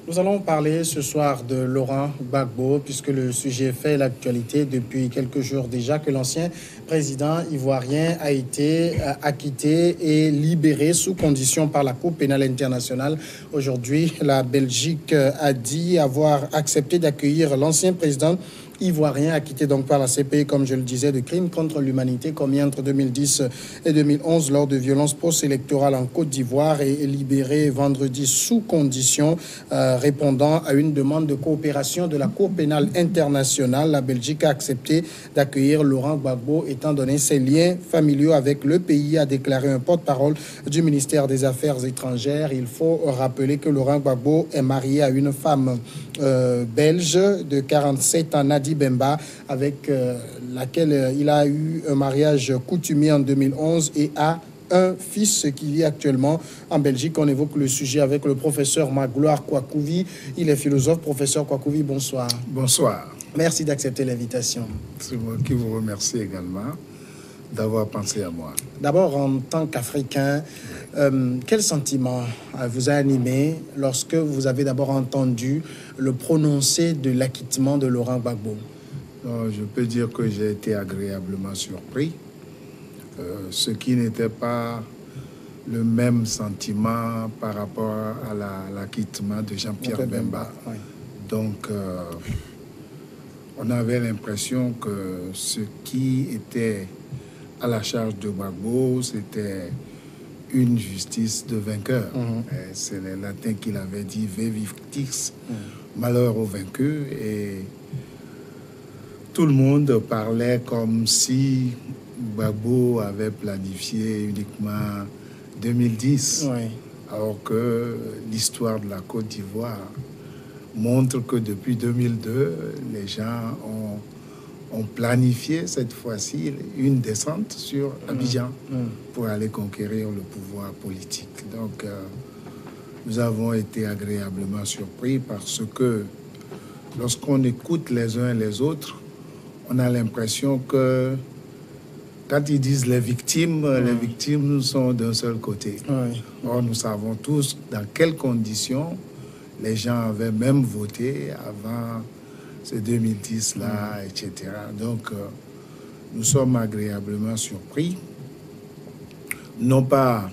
Nous allons parler ce soir de Laurent Gbagbo, puisque le sujet fait l'actualité depuis quelques jours déjà que l'ancien président ivoirien a été acquitté et libéré sous condition par la Cour pénale internationale. Aujourd'hui, la Belgique a dit avoir accepté d'accueillir l'ancien président ivoirien acquitté donc par la CPI, comme je le disais, de crimes contre l'humanité commis entre 2010 et 2011 lors de violences post-électorales en Côte d'Ivoire et libéré vendredi sous condition, répondant à une demande de coopération de la Cour pénale internationale. La Belgique a accepté d'accueillir Laurent Gbagbo étant donné ses liens familiaux avec le pays, a déclaré un porte-parole du ministère des Affaires étrangères. Il faut rappeler que Laurent Gbagbo est marié à une femme belge de 47 ans, Nadi Bemba, avec laquelle il a eu un mariage coutumier en 2011 et a un fils qui vit actuellement en Belgique. On évoque le sujet avec le professeur Magloire Kwakouvi. Il est philosophe. Professeur Kwakouvi, bonsoir. Bonsoir. Merci d'accepter l'invitation. C'est moi qui vous remercie également d'avoir pensé à moi. D'abord, en tant qu'Africain, quel sentiment vous a animé lorsque vous avez d'abord entendu le prononcé de l'acquittement de Laurent Gbagbo? Je peux dire que j'ai été agréablement surpris, ce qui n'était pas le même sentiment par rapport à l'acquittement de Jean-Pierre Bemba. Oui. Donc, on avait l'impression que ce qui était à la charge de Gbagbo, c'était une justice de vainqueur. C'est les latins qui l'avaient dit, ve victis, malheur aux vaincus. Et tout le monde parlait comme si Gbagbo avait planifié uniquement 2010, alors que l'histoire de la Côte d'Ivoire montre que depuis 2002, les gens ont planifié cette fois-ci une descente sur Abidjan pour aller conquérir le pouvoir politique. Donc, nous avons été agréablement surpris parce que lorsqu'on écoute les uns les autres, on a l'impression que quand ils disent les victimes sont d'un seul côté. Or, nous savons tous dans quelles conditions les gens avaient même voté avant ces 2010-là, etc. Donc, nous sommes agréablement surpris, non pas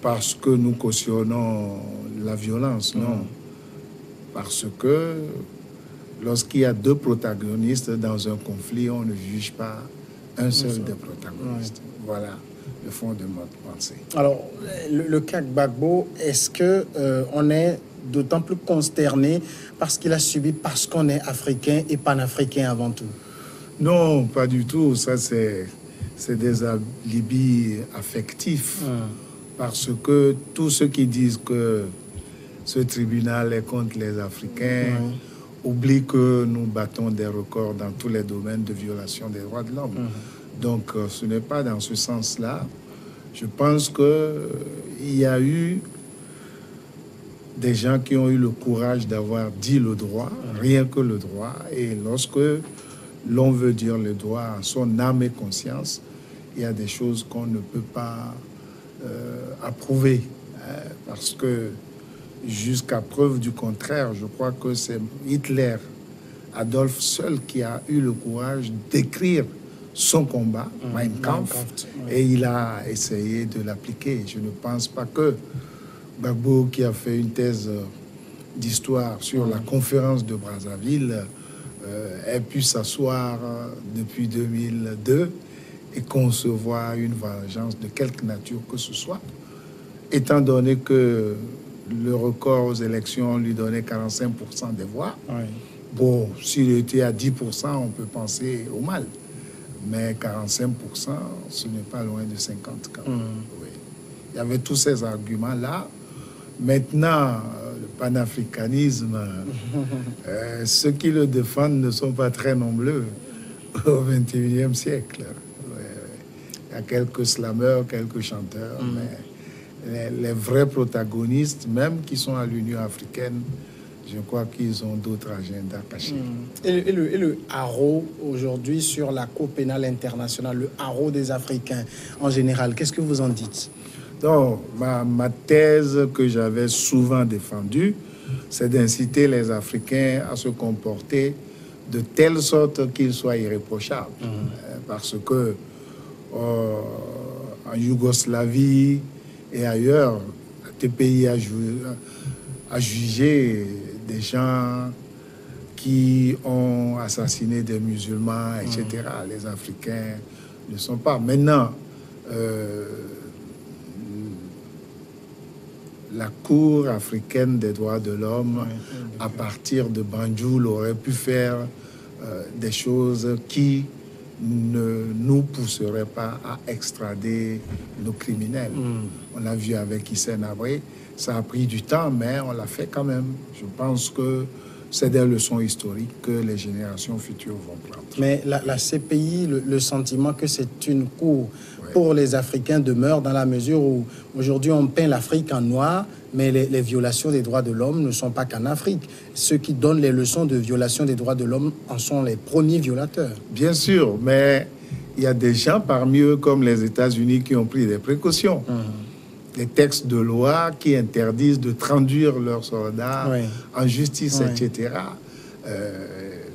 parce que nous cautionnons la violence, non, parce que lorsqu'il y a deux protagonistes dans un conflit, on ne juge pas un seul des protagonistes. Voilà le fond de notre pensée. Alors, le cas Gbagbo, est-ce que on est d'autant plus consterné parce qu'il a subi, parce qu'on est africain et panafricain avant tout? Non, pas du tout. Ça, c'est des alibis affectifs. Parce que tous ceux qui disent que ce tribunal est contre les Africains oublient que nous battons des records dans tous les domaines de violation des droits de l'homme. Donc, ce n'est pas dans ce sens-là. Je pense qu'il y a eu des gens qui ont eu le courage d'avoir dit le droit, rien que le droit. Et lorsque l'on veut dire le droit en son âme et conscience, il y a des choses qu'on ne peut pas approuver. Parce que jusqu'à preuve du contraire, je crois que c'est Hitler, Adolphe seul, qui a eu le courage d'écrire son combat, Mein Kampf, et il a essayé de l'appliquer. Je ne pense pas que Gbagbo, qui a fait une thèse d'histoire sur la conférence de Brazzaville, ait pu s'asseoir depuis 2002 et concevoir une vengeance de quelque nature que ce soit, étant donné que le record aux élections lui donnait 45% des voix. Bon, s'il était à 10%, on peut penser au mal. Mais 45%, ce n'est pas loin de 50 quand même. Il y avait tous ces arguments-là. Maintenant, le panafricanisme, ceux qui le défendent ne sont pas très nombreux au XXIe siècle. Il y a quelques slameurs, quelques chanteurs, mais les vrais protagonistes, même qui sont à l'Union africaine, je crois qu'ils ont d'autres agendas cachés. Et le haro aujourd'hui sur la Cour pénale internationale, le haro des Africains en général, qu'est-ce que vous en dites? Donc, ma thèse que j'avais souvent défendue, c'est d'inciter les Africains à se comporter de telle sorte qu'ils soient irréprochables. Parce que en Yougoslavie et ailleurs, des pays à juger des gens qui ont assassiné des musulmans, etc. Les Africains ne sont pas. Maintenant, la Cour africaine des droits de l'homme, à partir de Banjul, aurait pu faire des choses qui ne nous pousseraient pas à extrader nos criminels. On l'a vu avec Hissène Habré. Ça a pris du temps, mais on l'a fait quand même. Je pense que c'est des leçons historiques que les générations futures vont prendre. Mais la CPI, le sentiment que c'est une cour pour les Africains demeure dans la mesure où aujourd'hui on peint l'Afrique en noir, mais les violations des droits de l'homme ne sont pas qu'en Afrique. Ceux qui donnent les leçons de violation des droits de l'homme en sont les premiers violateurs. Bien sûr, mais il y a des gens parmi eux, comme les États-Unis, qui ont pris des précautions. Des textes de loi qui interdisent de traduire leurs soldats en justice, etc.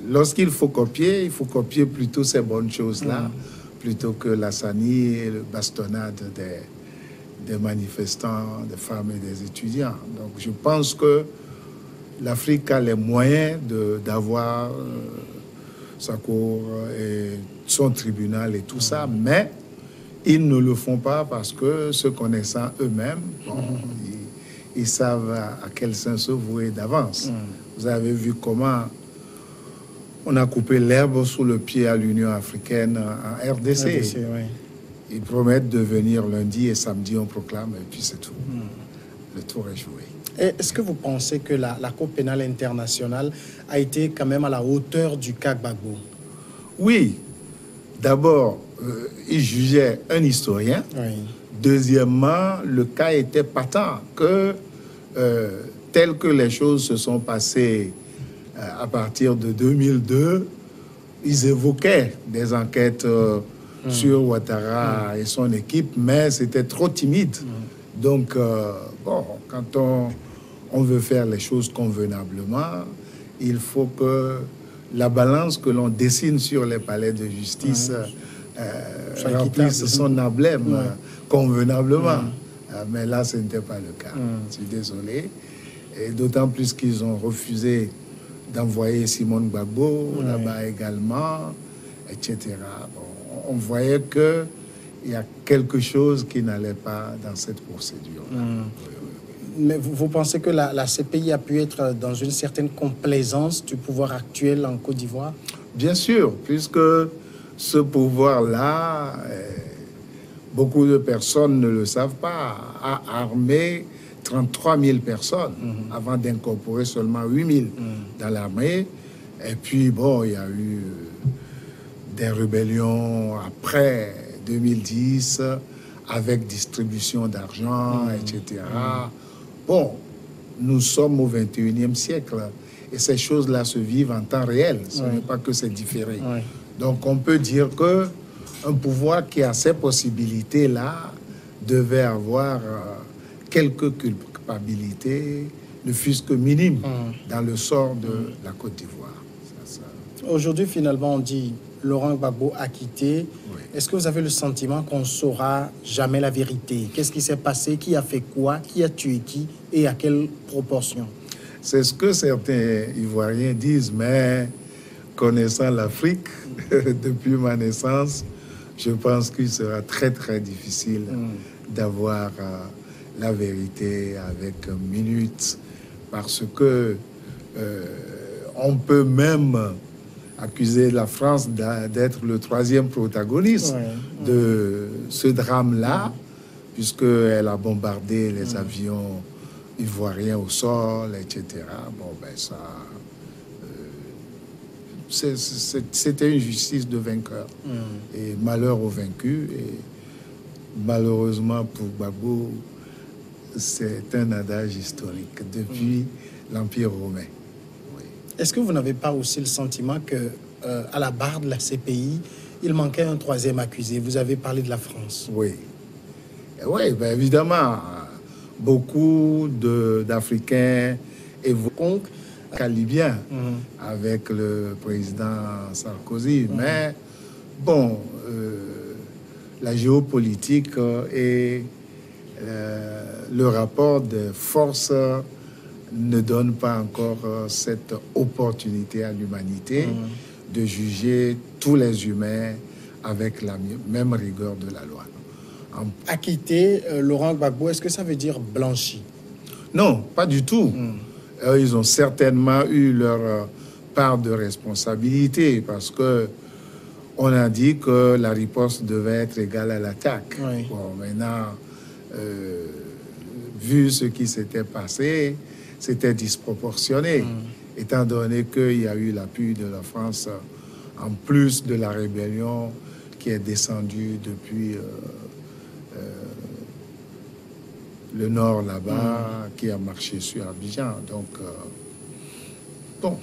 Lorsqu'il faut copier, il faut copier plutôt ces bonnes choses-là, plutôt que la sanie et le bastonnade des manifestants, des femmes et des étudiants. Donc je pense que l'Afrique a les moyens d'avoir sa cour et son tribunal et tout ça, mais ils ne le font pas parce que, se connaissant eux-mêmes, ils savent à quel sens se vouer d'avance. Vous avez vu comment on a coupé l'herbe sous le pied à l'Union africaine en RDC. Ils promettent de venir lundi et samedi, on proclame, et puis c'est tout. Le tour est joué. Est-ce que vous pensez que la Cour pénale internationale a été quand même à la hauteur du cas Gbagbo? Oui. D'abord, il jugeait un historien. Deuxièmement, le cas était patent que, tel que les choses se sont passées à partir de 2002, ils évoquaient des enquêtes sur Ouattara et son équipe, mais c'était trop timide. Donc, bon, quand on veut faire les choses convenablement, il faut que la balance que l'on dessine sur les palais de justice remplisse son emblème convenablement. Mais là, ce n'était pas le cas. Je suis désolé. Et d'autant plus qu'ils ont refusé d'envoyer Simone Gbagbo là-bas également, etc. Bon, on voyait qu'il y a quelque chose qui n'allait pas dans cette procédure. Mais vous pensez que la CPI a pu être dans une certaine complaisance du pouvoir actuel en Côte d'Ivoire? Bien sûr, puisque ce pouvoir-là, beaucoup de personnes ne le savent pas, a armé 33 000 personnes avant d'incorporer seulement 8 000 dans l'armée. Et puis, bon, il y a eu des rébellions après 2010 avec distribution d'argent, etc. Bon, nous sommes au 21e siècle et ces choses-là se vivent en temps réel. Ce n'est pas que c'est différé. Donc, on peut dire que un pouvoir qui a ces possibilités-là devait avoir quelques culpabilités, ne fût-ce que minimes, dans le sort de la Côte d'Ivoire. Aujourd'hui, finalement, on dit Laurent Gbagbo a quitté. Est-ce que vous avez le sentiment qu'on ne saura jamais la vérité? Qu'est-ce qui s'est passé? Qui a fait quoi? Qui a tué qui? Et à quelle proportion? C'est ce que certains Ivoiriens disent, mais connaissant l'Afrique depuis ma naissance, je pense qu'il sera très, très difficile d'avoir la vérité avec minutes, parce que on peut même accuser la France d'être le troisième protagoniste de ce drame-là, puisqu'elle a bombardé les avions ivoiriens au sol, etc. Bon, ben ça... c'était une justice de vainqueur. Et malheur aux vaincus. Et malheureusement pour Gbagbo, c'est un adage historique depuis l'Empire romain. Est-ce que vous n'avez pas aussi le sentiment que à la barre de la CPI, il manquait un troisième accusé? Vous avez parlé de la France. Oui. Oui, ben évidemment, beaucoup d'Africains évoquons libyen avec le président Sarkozy. Mais bon, la géopolitique et le rapport de force ne donne pas encore cette opportunité à l'humanité de juger tous les humains avec la même rigueur de la loi. Acquitter Laurent Gbagbo, est-ce que ça veut dire blanchi? Non, pas du tout. Ils ont certainement eu leur part de responsabilité parce que on a dit que la riposte devait être égale à l'attaque. Oui. Bon, maintenant, vu ce qui s'était passé, c'était disproportionné, étant donné qu'il y a eu l'appui de la France, en plus de la rébellion qui est descendue depuis le nord là-bas, qui a marché sur Abidjan. Donc, bon,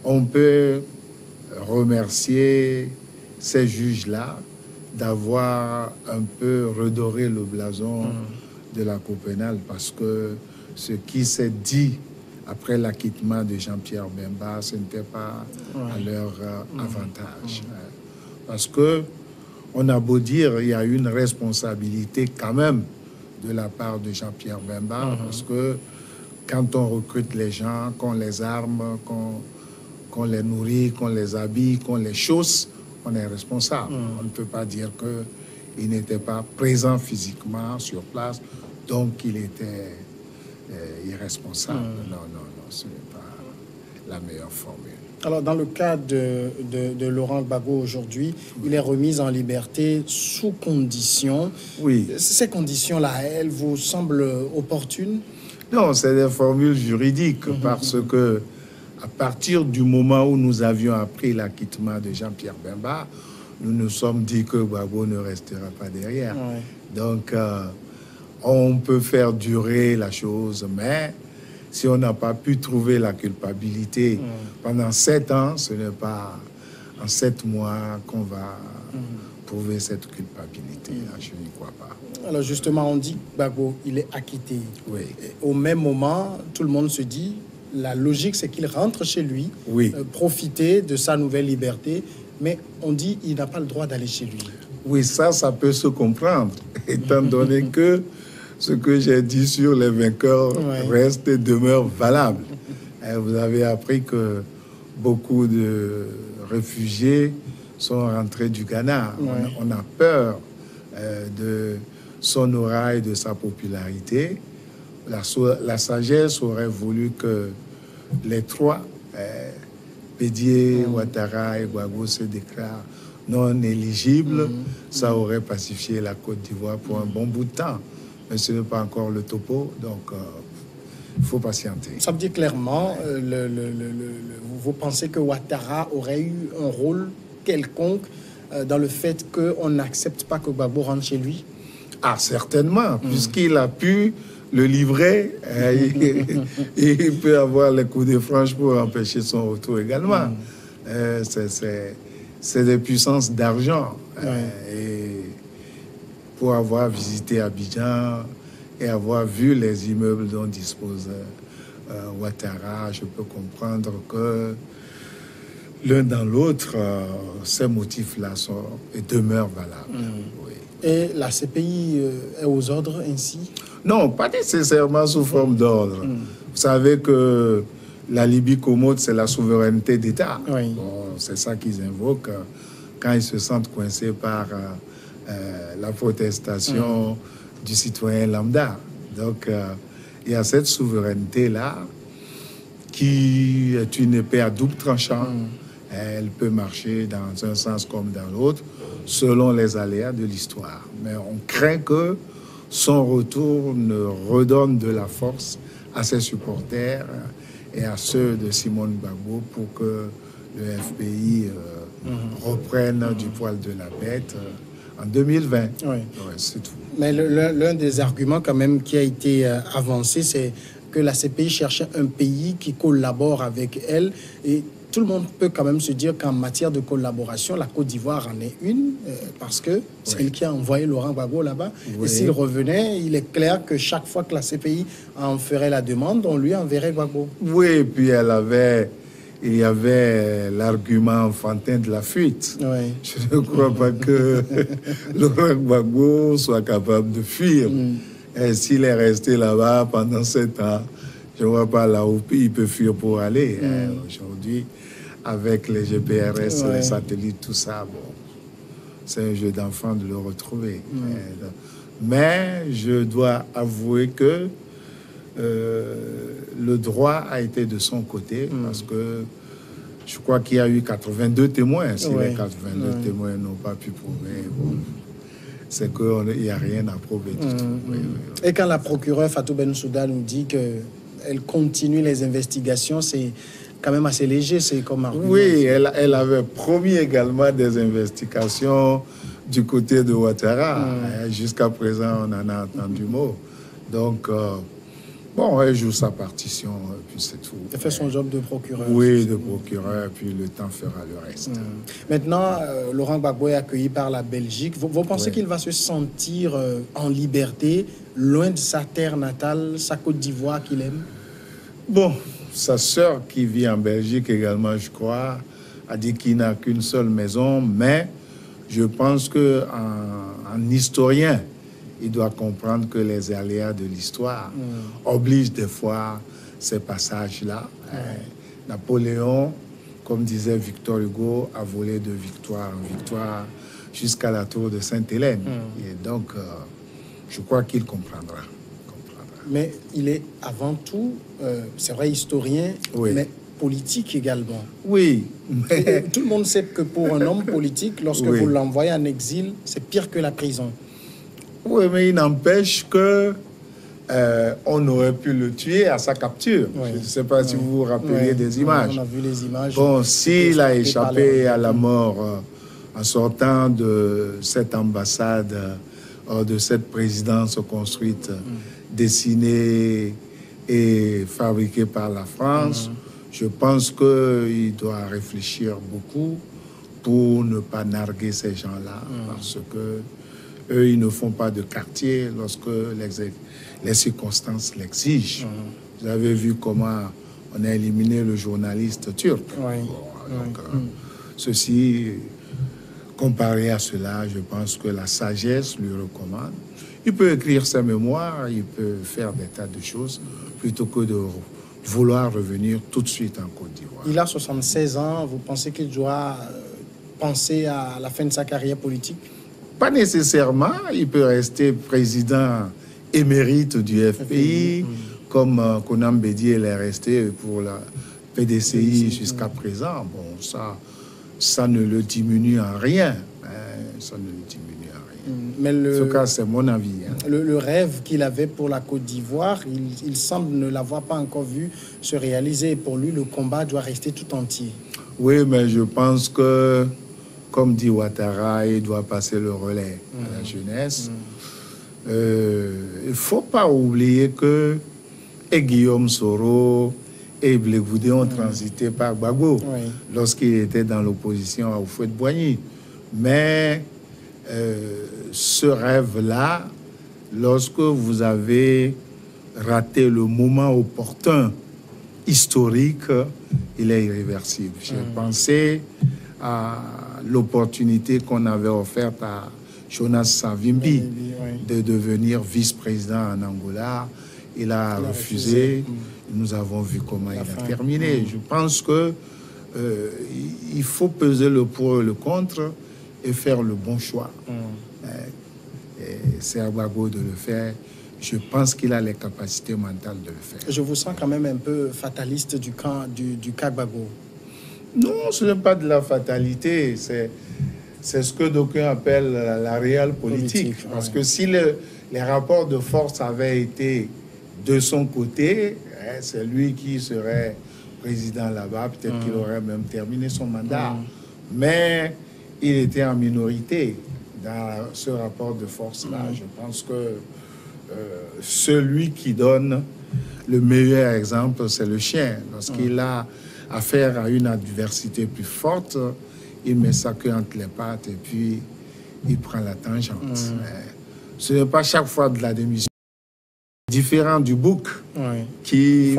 on peut remercier ces juges-là d'avoir un peu redoré le blason de la Cour pénale, parce que ce qui s'est dit après l'acquittement de Jean-Pierre Bemba, ce n'était pas à leur avantage. Parce que on a beau dire, il y a une responsabilité quand même de la part de Jean-Pierre Bemba, parce que quand on recrute les gens, qu'on les arme, qu'on les nourrit, qu'on les habille, qu'on les chausse, on est responsable. On ne peut pas dire qu'il n'était pas présent physiquement sur place, donc il était irresponsable. Non, ce n'est pas la meilleure formule. Alors, dans le cas de Laurent Gbagbo aujourd'hui, il est remis en liberté sous conditions. Oui. Ces conditions-là, elles vous semblent opportunes? Non, c'est des formules juridiques, parce que à partir du moment où nous avions appris l'acquittement de Jean-Pierre Bemba, nous nous sommes dit que Gbagbo ne restera pas derrière. Ouais. Donc, on peut faire durer la chose, mais si on n'a pas pu trouver la culpabilité pendant 7 ans, ce n'est pas en 7 mois qu'on va prouver cette culpabilité. Je n'y crois pas. Alors justement, on dit que Gbagbo, il est acquitté. Oui. Et au même moment, tout le monde se dit, la logique, c'est qu'il rentre chez lui, profiter de sa nouvelle liberté, mais on dit qu'il n'a pas le droit d'aller chez lui. Oui, ça peut se comprendre, étant donné que ce que j'ai dit sur les vainqueurs reste et demeure valable. Vous avez appris que beaucoup de réfugiés sont rentrés du Ghana. On a peur de son aura et de sa popularité. La sagesse aurait voulu que les trois, Bédié, Ouattara et Gbagbo, se déclarent non éligibles. Ça aurait pacifié la Côte d'Ivoire pour un bon bout de temps. Mais ce n'est pas encore le topo, donc il faut patienter. Ça veut dire clairement, vous pensez que Ouattara aurait eu un rôle quelconque dans le fait qu'on n'accepte pas que Gbagbo rentre chez lui? Ah, certainement, puisqu'il a pu le livrer, il peut avoir les coups de franche pour empêcher son retour également. C'est des puissances d'argent. Et pour avoir visité Abidjan et avoir vu les immeubles dont dispose Ouattara, je peux comprendre que l'un dans l'autre, ces motifs-là demeurent valables. Oui. Et la CPI est aux ordres ainsi? Non, pas nécessairement sous forme d'ordre. Vous savez que la Libye commode, c'est la souveraineté d'État. Oui. Bon, c'est ça qu'ils invoquent quand ils se sentent coincés par la protestation du citoyen lambda. Donc, il y a cette souveraineté-là qui est une épée à double tranchant. Elle peut marcher dans un sens comme dans l'autre, selon les aléas de l'histoire. Mais on craint que son retour ne redonne de la force à ses supporters et à ceux de Simone Gbagbo pour que le FPI reprenne du poil de la bête en 2020. Oui. C'est tout. Mais l'un des arguments quand même qui a été avancé, c'est que la CPI cherchait un pays qui collabore avec elle. Et tout le monde peut quand même se dire qu'en matière de collaboration, la Côte d'Ivoire en est une, parce que c'est elle qui a envoyé Laurent Gbagbo là-bas. Oui. Et s'il revenait, il est clair que chaque fois que la CPI en ferait la demande, on lui enverrait Gbagbo. Oui, et puis il y avait l'argument enfantin de la fuite. Oui. Je ne crois pas que Laurent Gbagbo soit capable de fuir. Et s'il est resté là-bas pendant 7 ans, je ne vois pas là où il peut fuir pour aller. Aujourd'hui, avec les GPRS, les satellites, tout ça, bon, c'est un jeu d'enfant de le retrouver. Mais je dois avouer que le droit a été de son côté, parce que je crois qu'il y a eu 82 témoins. Si les 82 témoins n'ont pas pu prouver, bon, c'est qu'il n'y a rien à prouver du tout. Et quand la procureure Fatou Bensouda nous dit qu'elle continue les investigations, c'est quand même assez léger, c'est comme argument. Oui, elle avait promis également des investigations du côté de Ouattara. Jusqu'à présent, on en a entendu mot. Donc, bon, elle joue sa partition, puis c'est tout. Elle fait son job de procureur. Oui, de procureur, puis le temps fera le reste. Maintenant, Laurent Gbagbo est accueilli par la Belgique. Vous pensez qu'il va se sentir en liberté, loin de sa terre natale, sa Côte d'Ivoire qu'il aime? Bon, sa sœur qui vit en Belgique également, je crois, a dit qu'il n'a qu'une seule maison, mais je pense qu'en historien, il doit comprendre que les aléas de l'histoire obligent des fois ces passages-là. Napoléon, comme disait Victor Hugo, a volé de victoire en victoire jusqu'à la tour de Sainte-Hélène. Et donc, je crois qu'il comprendra. Mais il est avant tout, c'est vrai, historien, mais politique également. Oui. Mais... Tout le monde sait que pour un homme politique, lorsque vous l'envoyez en exil, c'est pire que la prison. Oui, mais il n'empêche que on aurait pu le tuer à sa capture. Je ne sais pas si vous vous rappelez des images. On a vu les images. Bon, s'il a échappé à la mort en sortant de cette ambassade, de cette présidence construite, dessinée et fabriquée par la France, je pense qu'il doit réfléchir beaucoup pour ne pas narguer ces gens-là, parce que eux, ils ne font pas de quartier lorsque les circonstances l'exigent. Vous avez vu comment on a éliminé le journaliste turc. Ceci, comparé à cela, je pense que la sagesse lui recommande. Il peut écrire ses mémoires, il peut faire des tas de choses, plutôt que de vouloir revenir tout de suite en Côte d'Ivoire. Il a 76 ans, vous pensez qu'il doit penser à la fin de sa carrière politique? Pas nécessairement, il peut rester président émérite du FPI, comme Konam Bédié est resté pour la PDCI jusqu'à présent. Bon, ça ne le diminue en rien. Ça ne le diminue en rien. Mais en tout cas, c'est mon avis. Le rêve qu'il avait pour la Côte d'Ivoire, il semble ne l'avoir pas encore vu se réaliser. Pour lui, le combat doit rester tout entier. Oui, mais je pense que, comme dit Ouattara, il doit passer le relais à la jeunesse. Il ne faut pas oublier que Guillaume Soro et Blé Goudé ont transité par Gbagbo lorsqu'il était dans l'opposition à Houphouët-Boigny. Mais ce rêve-là, lorsque vous avez raté le moment opportun, historique, il est irréversible. J'ai pensé à l'opportunité qu'on avait offerte à Jonas Savimbi de devenir vice-président en Angola. Il a refusé. Nous avons vu comment il a terminé. Je pense que il faut peser le pour et le contre et faire le bon choix. C'est à Gbagbo de le faire. Je pense qu'il a les capacités mentales de le faire. Je vous sens quand même un peu fataliste du cas Gbagbo. Non, ce n'est pas de la fatalité. C'est ce que d'aucuns appellent la réelle politique. Parce que si les rapports de force avaient été de son côté, c'est lui qui serait président là-bas. Peut-être qu'il aurait même terminé son mandat. Mais il était en minorité dans ce rapport de force-là. Je pense que celui qui donne le meilleur exemple, c'est le chien. Lorsqu'il a affaire à une adversité plus forte, il met sa queue entre les pattes et puis il prend la tangente. Ce n'est pas chaque fois de la démission. Différent du bouc qui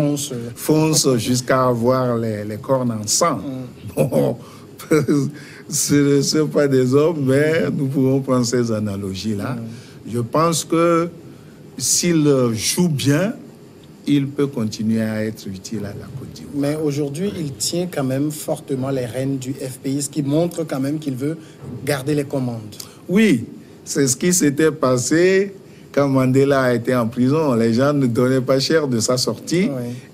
fonce jusqu'à avoir les cornes en sang. Bon, ce ne sont pas des hommes, mais nous pouvons prendre ces analogies-là. Je pense que s'il joue bien, il peut continuer à être utile à la Côte d'Ivoire. Mais aujourd'hui, il tient quand même fortement les rênes du FPI, ce qui montre quand même qu'il veut garder les commandes. Oui, c'est ce qui s'était passé quand Mandela a été en prison. Les gens ne donnaient pas cher de sa sortie.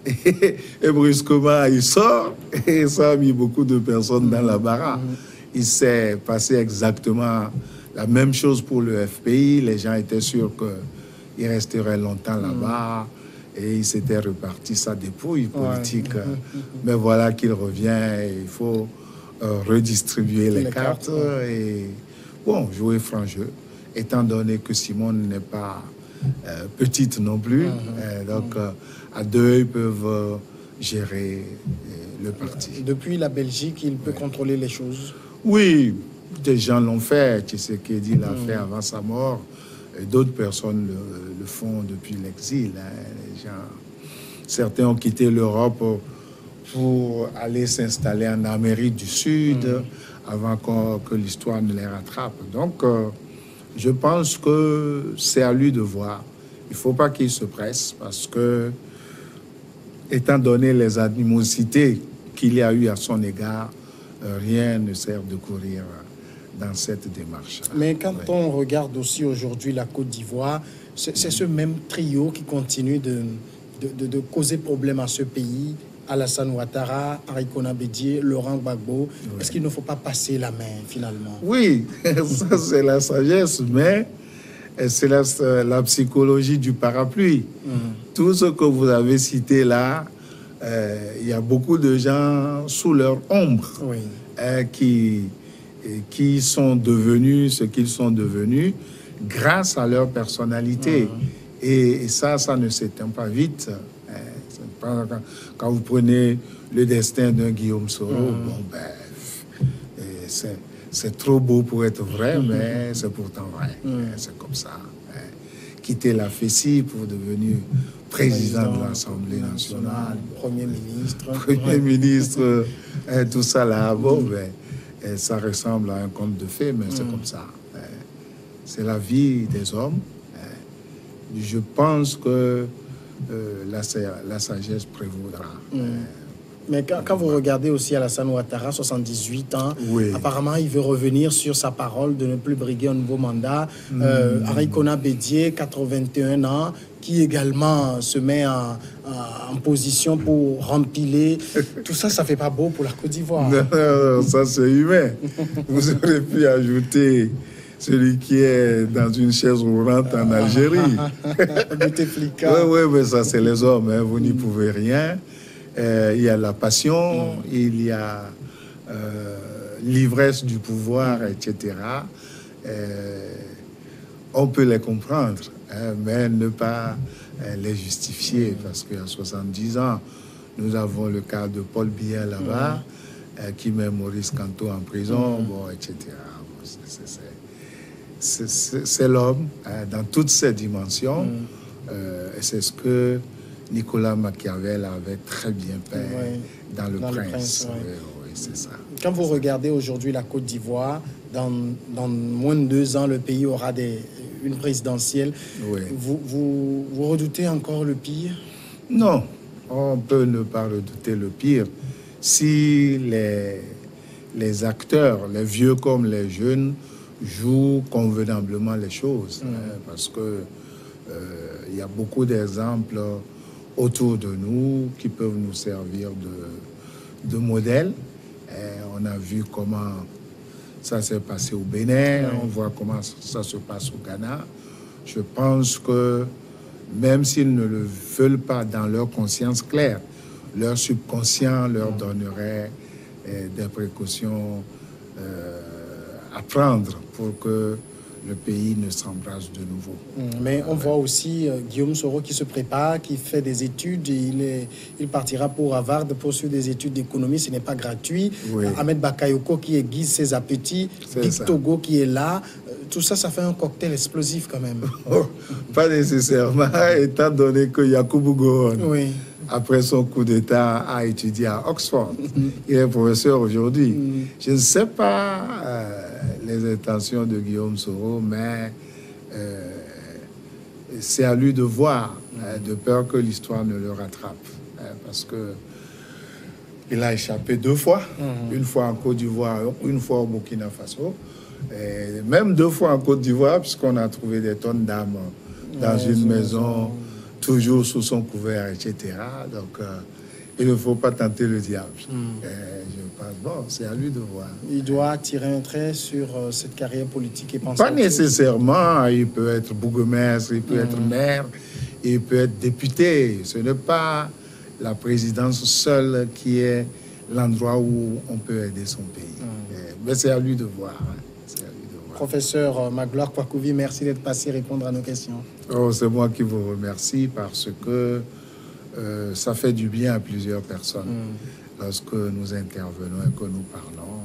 Et brusquement, il sort. Et ça a mis beaucoup de personnes dans la baraque. Il s'est passé exactement la même chose pour le FPI. Les gens étaient sûrs qu'il resterait longtemps là-bas. Et il s'était reparti sa dépouille politique. Mais voilà qu'il revient et il faut redistribuer les cartes et bon, jouer franc jeu, étant donné que Simone n'est pas petite non plus. Donc, à deux, ils peuvent gérer le parti. Depuis la Belgique, il peut contrôler les choses. Oui, des gens l'ont fait. Tshisekedi l'a fait avant sa mort. D'autres personnes le font depuis l'exil. Les gens, certains ont quitté l'Europe pour aller s'installer en Amérique du Sud avant que l'histoire ne les rattrape. Donc, je pense que c'est à lui de voir. Il ne faut pas qu'il se presse parce que, étant donné les animosités qu'il y a eu à son égard, rien ne sert de courir dans cette démarche. Mais quand on regarde aussi aujourd'hui la Côte d'Ivoire, c'est ce même trio qui continue de causer problème à ce pays. Alassane Ouattara, Arikona Bédié, Laurent Gbagbo. Est-ce qu'il ne faut pas passer la main finalement? Oui, ça c'est la sagesse, mais c'est la psychologie du parapluie. Tout ce que vous avez cité là, il y a beaucoup de gens sous leur ombre qui sont devenus ce qu'ils sont devenus grâce à leur personnalité. Et ça ne s'éteint pas vite. Quand vous prenez le destin d'un Guillaume Soro, c'est trop beau pour être vrai, mais c'est pourtant vrai. C'est comme ça. Quitter la FECI pour devenir président de l'Assemblée nationale. Premier ministre. Premier ministre, tout ça là. Bon, ça ressemble à un conte de fées, mais c'est comme ça. C'est la vie des hommes. Je pense que la sagesse prévaudra. Mais quand vous regardez aussi Alassane Ouattara, 78 ans, apparemment il veut revenir sur sa parole de ne plus briguer un nouveau mandat. Arikona Bédié, 81 ans, qui également se met en position pour rempiler. Tout ça, ça ne fait pas beau pour la Côte d'Ivoire. Non, ça c'est humain. Vous aurez pu ajouter celui qui est dans une chaise roulante en Algérie. Oui, mais ça c'est les hommes, hein. Vous n'y pouvez rien. Il y a la passion, il y a l'ivresse du pouvoir, etc. On peut les comprendre, hein, mais ne pas les justifier, parce qu'à 70 ans, nous avons le cas de Paul Biya là-bas, qui met Maurice Kanto en prison, etc. C'est l'homme dans toutes ses dimensions, et c'est ce que Nicolas Machiavel avait très bien peint dans Le Prince. Oui, c'est ça. Quand vous regardez aujourd'hui la Côte d'Ivoire, dans moins de 2 ans, le pays aura une présidentielle. Vous redoutez encore le pire? Non, on peut ne pas redouter le pire si les acteurs, les vieux comme les jeunes, jouent convenablement les choses. Parce que il y a beaucoup d'exemples autour de nous qui peuvent nous servir de modèle. On a vu comment ça s'est passé au Bénin, on voit comment ça se passe au Ghana. Je pense que même s'ils ne le veulent pas dans leur conscience claire, leur subconscient leur donnerait des précautions à prendre pour que le pays ne s'embrase de nouveau. Mais on voit aussi Guillaume Soro qui se prépare, qui fait des études. Il partira pour Harvard pour suivre des études d'économie. Ce n'est pas gratuit. Oui. Ahmed Bakayoko qui aiguise ses appétits. Dick Togo qui est là. Tout ça, ça fait un cocktail explosif quand même. Pas nécessairement, étant donné que Yakubu Gowon, oui, après son coup d'État, a étudié à Oxford. Il est professeur aujourd'hui. Je ne sais pas les intentions de Guillaume Soro, mais c'est à lui de voir, de peur que l'histoire ne le rattrape. Parce que il a échappé 2 fois, une fois en Côte d'Ivoire, une fois au Burkina Faso, et même 2 fois en Côte d'Ivoire, puisqu'on a trouvé des tonnes d'armes dans une maison, toujours sous son couvert, etc. Donc, il ne faut pas tenter le diable. Je pense, bon, c'est à lui de voir. Il doit tirer un trait sur cette carrière politique et penser. Pas nécessairement. Il peut être bourgmestre, il peut être maire, il peut être député. Ce n'est pas la présidence seule qui est l'endroit où on peut aider son pays. Mais c'est à lui de voir. Professeur Magloire Kwakouvi, merci d'être passé répondre à nos questions. Oh, c'est moi qui vous remercie parce que ça fait du bien à plusieurs personnes lorsque nous intervenons et que nous parlons.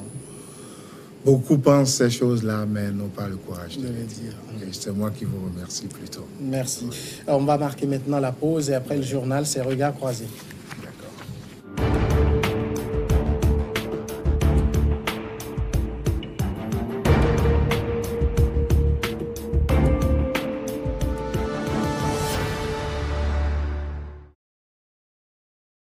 Beaucoup pensent ces choses-là, mais n'ont pas le courage de les dire. Et c'est moi qui vous remercie plutôt. Merci. Alors, on va marquer maintenant la pause et après le journal, c'est Regards croisés.